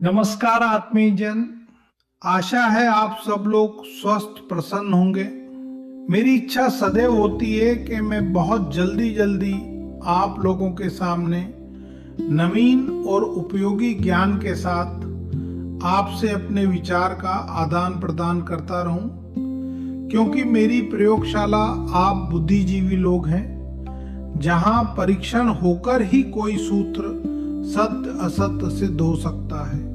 नमस्कार आत्मीय जन। आशा है आप सब लोग स्वस्थ प्रसन्न होंगे। मेरी इच्छा सदैव होती है कि मैं बहुत जल्दी जल्दी आप लोगों के सामने नवीन और उपयोगी ज्ञान के साथ आपसे अपने विचार का आदान प्रदान करता रहूं, क्योंकि मेरी प्रयोगशाला आप बुद्धिजीवी लोग हैं, जहां परीक्षण होकर ही कोई सूत्र सत्य असत्य सिद्ध हो सकता है।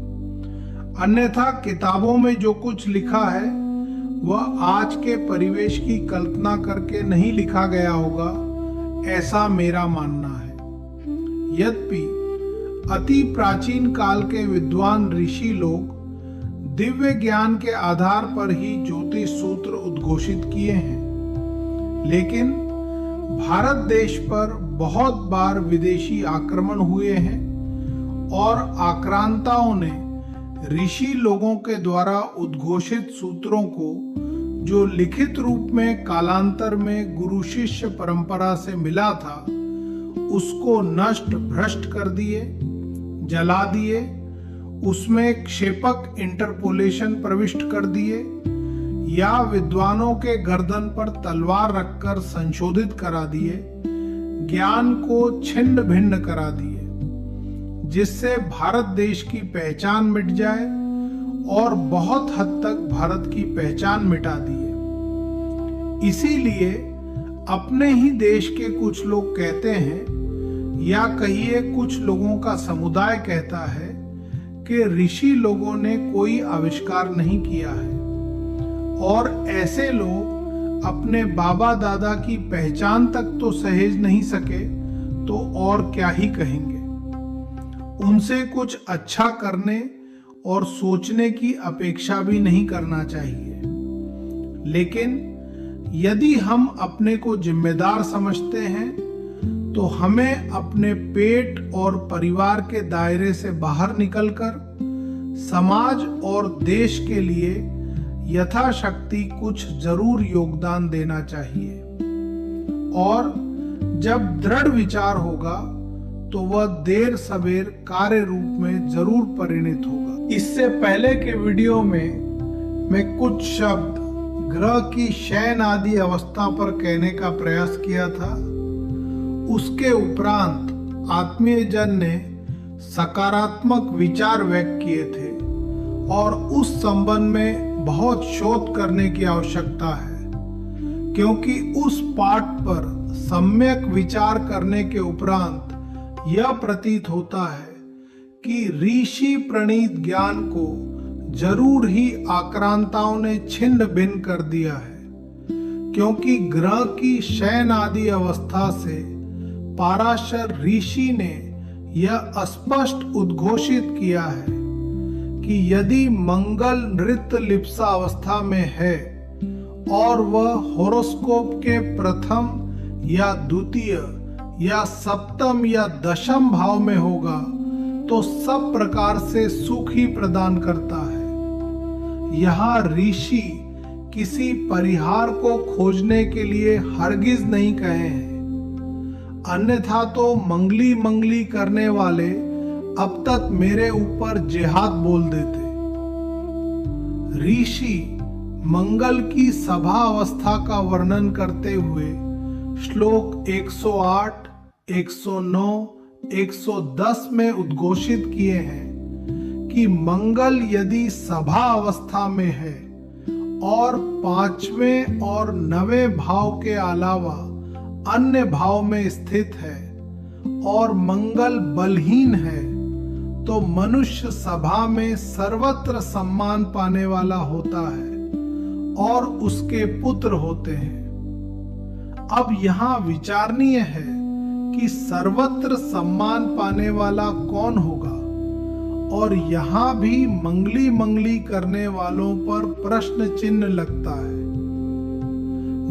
अन्यथा किताबों में जो कुछ लिखा है वह आज के परिवेश की कल्पना करके नहीं लिखा गया होगा, ऐसा मेरा मानना है। यद्यपि अति प्राचीन काल के विद्वान ऋषि लोग दिव्य ज्ञान के आधार पर ही ज्योतिष सूत्र उद्घोषित किए हैं, लेकिन भारत देश पर बहुत बार विदेशी आक्रमण हुए हैं और आक्रांताओं ने ऋषि लोगों के द्वारा उद्घोषित सूत्रों को, जो लिखित रूप में कालांतर में गुरु शिष्य परंपरा से मिला था, उसको नष्ट भ्रष्ट कर दिए, जला दिए, उसमें क्षेपक इंटरपोलेशन प्रविष्ट कर दिए या विद्वानों के गर्दन पर तलवार रखकर संशोधित करा दिए, ज्ञान को छिन्न भिन्न करा दिए, जिससे भारत देश की पहचान मिट जाए और बहुत हद तक भारत की पहचान मिटा दिए। इसीलिए अपने ही देश के कुछ लोग कहते हैं, या कहिए कुछ लोगों का समुदाय कहता है, कि ऋषि लोगों ने कोई आविष्कार नहीं किया है, और ऐसे लोग अपने बाबा दादा की पहचान तक तो सहेज नहीं सके तो और क्या ही कहेंगे। उनसे कुछ अच्छा करने और सोचने की अपेक्षा भी नहीं करना चाहिए। लेकिन यदि हम अपने को जिम्मेदार समझते हैं तो हमें अपने पेट और परिवार के दायरे से बाहर निकलकर समाज और देश के लिए यथाशक्ति कुछ जरूर योगदान देना चाहिए। और जब दृढ़ विचार होगा तो वह देर सवेर कार्य रूप में जरूर परिणित होगा। इससे पहले के वीडियो में मैं कुछ शब्द ग्रह की शयन आदि अवस्था पर कहने का प्रयास किया था। उसके उपरांत आत्मीय जन ने सकारात्मक विचार व्यक्त किए थे और उस संबंध में बहुत शोध करने की आवश्यकता है, क्योंकि उस पाठ पर सम्यक विचार करने के उपरांत यह प्रतीत होता है कि ऋषि प्रणीत ज्ञान को जरूर ही आक्रांताओं ने छिन्न भिन्न कर दिया है, क्योंकि ग्रह की शयन आदि अवस्था से पाराशर ऋषि ने यह स्पष्ट उद्घोषित किया है कि यदि मंगल नृत्य लिप्सा अवस्था में है और वह होरोस्कोप के प्रथम या द्वितीय या सप्तम या दशम भाव में होगा तो सब प्रकार से सुख ही प्रदान करता है। यहाँ ऋषि किसी परिहार को खोजने के लिए हरगिज नहीं कहे हैं, अन्यथा तो मंगली मंगली करने वाले अब तक मेरे ऊपर जिहाद बोल देते। ऋषि मंगल की सभा अवस्था का वर्णन करते हुए श्लोक 108, 109, 110 में उद्घोषित किए हैं कि मंगल यदि सभा अवस्था में है और 5वें और 9वें भाव के अलावा अन्य भाव में स्थित है और मंगल बलहीन है, तो मनुष्य सभा में सर्वत्र सम्मान पाने वाला होता है और उसके पुत्र होते हैं। अब यहाँ विचारणीय है कि सर्वत्र सम्मान पाने वाला कौन होगा, और यहाँ भी मंगली मंगली करने वालों पर प्रश्न चिन्ह लगता है।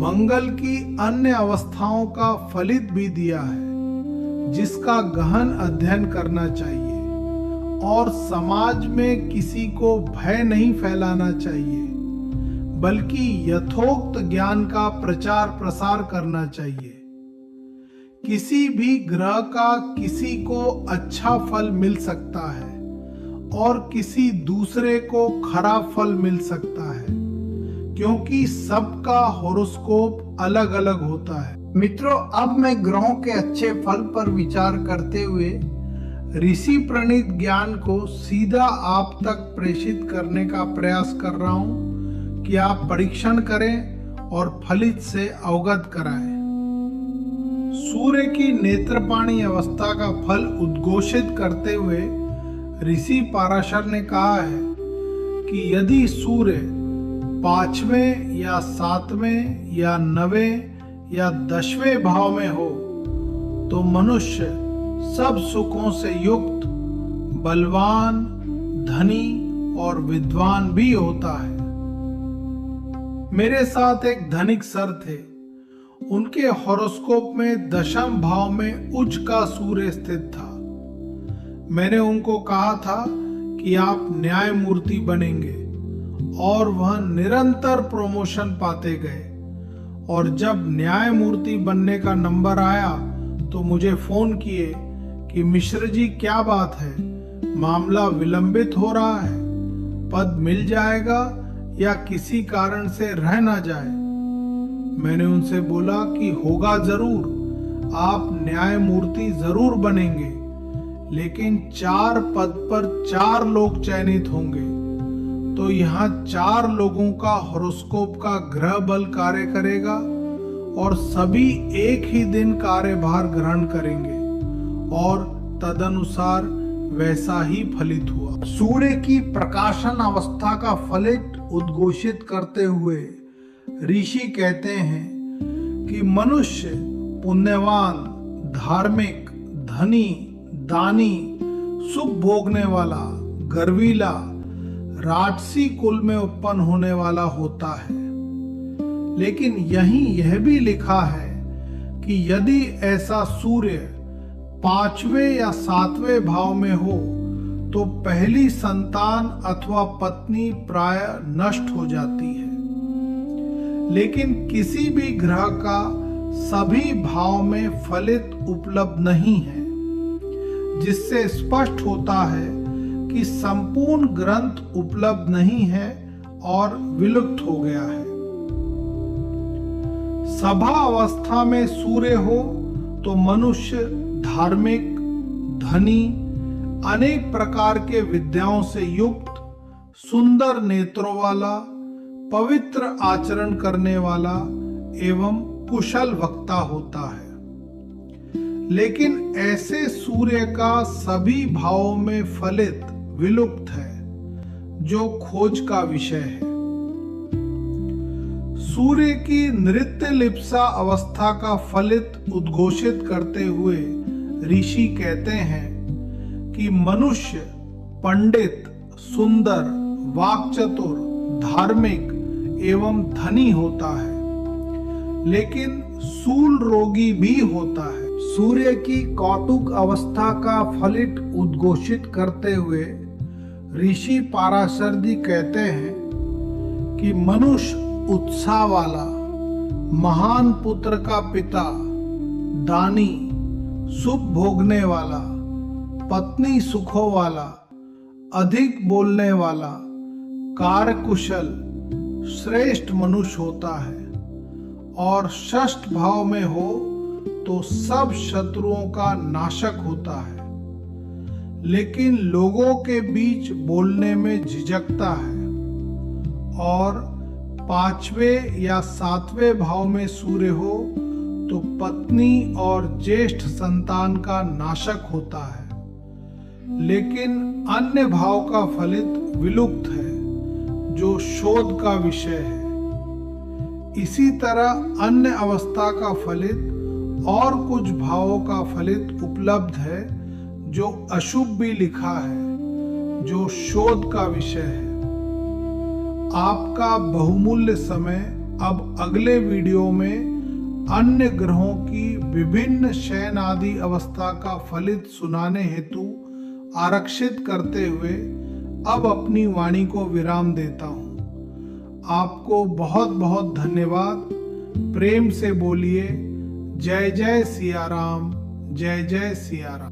मंगल की अन्य अवस्थाओं का फलित भी दिया है, जिसका गहन अध्ययन करना चाहिए, और समाज में किसी को भय नहीं फैलाना चाहिए, बल्कि यथोक्त ज्ञान का प्रचार प्रसार करना चाहिए। किसी भी ग्रह का किसी को अच्छा फल मिल सकता है और किसी दूसरे को खराब फल मिल सकता है, क्योंकि सबका हॉरोस्कोप अलग अलग होता है। मित्रों, अब मैं ग्रहों के अच्छे फल पर विचार करते हुए ऋषि प्रणीत ज्ञान को सीधा आप तक प्रेषित करने का प्रयास कर रहा हूं कि आप परीक्षण करें और फलित से अवगत कराएं। सूर्य की नेत्रपाणी अवस्था का फल उद्घोषित करते हुए ऋषि पाराशर ने कहा है कि यदि सूर्य 5वें या 7वें या 9वें या 10वें भाव में हो तो मनुष्य सब सुखों से युक्त, बलवान, धनी और विद्वान भी होता है। मेरे साथ एक धनिक सर थे। उनके हॉरोस्कोप में 10वें भाव में उच्च का सूर्य स्थित था। मैंने उनको कहा था कि आप न्यायमूर्ति बनेंगे, और वह निरंतर प्रमोशन पाते गए। और जब न्यायमूर्ति बनने का नंबर आया तो मुझे फोन किए कि मिश्र जी, क्या बात है, मामला विलंबित हो रहा है, पद मिल जाएगा या किसी कारण से रह ना जाए। मैंने उनसे बोला कि होगा जरूर, आप न्यायमूर्ति जरूर बनेंगे, लेकिन 4 पद पर 4 लोग चयनित होंगे, तो यहाँ 4 लोगों का हॉरोस्कोप का ग्रह बल कार्य करेगा और सभी एक ही दिन कार्यभार ग्रहण करेंगे, और तदनुसार वैसा ही फलित हुआ। सूर्य की प्रकाशन अवस्था का फलित उद्घोषित करते हुए ऋषि कहते हैं कि मनुष्य पुण्यवान, धार्मिक, धनी, दानी, सुख भोगने वाला, गर्वीला, राजसी कुल में उत्पन्न होने वाला होता है। लेकिन यहीं यह भी लिखा है कि यदि ऐसा सूर्य 5वें या 7वें भाव में हो तो पहली संतान अथवा पत्नी प्राय नष्ट हो जाती है। लेकिन किसी भी ग्रह का सभी भाव में फलित उपलब्ध नहीं है, जिससे स्पष्ट होता है कि संपूर्ण ग्रंथ उपलब्ध नहीं है और विलुप्त हो गया है। सभा अवस्था में सूर्य हो तो मनुष्य धार्मिक, धनी, अनेक प्रकार के विद्याओं से युक्त, सुंदर नेत्रों वाला, पवित्र आचरण करने वाला एवं कुशल वक्ता होता है। लेकिन ऐसे सूर्य का सभी भावों में फलित विलुप्त है, जो खोज का विषय है। सूर्य की नृत्य लिप्सा अवस्था का फलित उद्घोषित करते हुए ऋषि कहते हैं कि मनुष्य पंडित, सुंदर, वाक्चतुर, धार्मिक एवं धनी होता है, लेकिन सूल रोगी भी होता है। सूर्य की कौतुक अवस्था का फलित उद्घोषित करते हुए ऋषि पाराशर जी कहते हैं कि मनुष्य उत्साह वाला, महान पुत्र का पिता, दानी, सुख भोगने वाला, पत्नी सुखों वाला, अधिक बोलने वाला, कार्यकुशल, श्रेष्ठ मनुष्य होता है। और षष्ठ भाव में हो तो सब शत्रुओं का नाशक होता है, लेकिन लोगों के बीच बोलने में झिझकता है। और 5वें या 7वें भाव में सूर्य हो तो पत्नी और ज्येष्ठ संतान का नाशक होता है, लेकिन अन्य भाव का फलित विलुप्त है, जो शोध का विषय है। इसी तरह अन्य अवस्था का फलित और कुछ भावों का फलित उपलब्ध है, जो अशुभ भी लिखा है, जो शोध का विषय है। आपका बहुमूल्य समय अब अगले वीडियो में अन्य ग्रहों की विभिन्न शयन आदि अवस्था का फलित सुनाने हेतु आरक्षित करते हुए अब अपनी वाणी को विराम देता हूँ। आपको बहुत बहुत धन्यवाद। प्रेम से बोलिए जय जय सिया राम, जय जय सिया राम।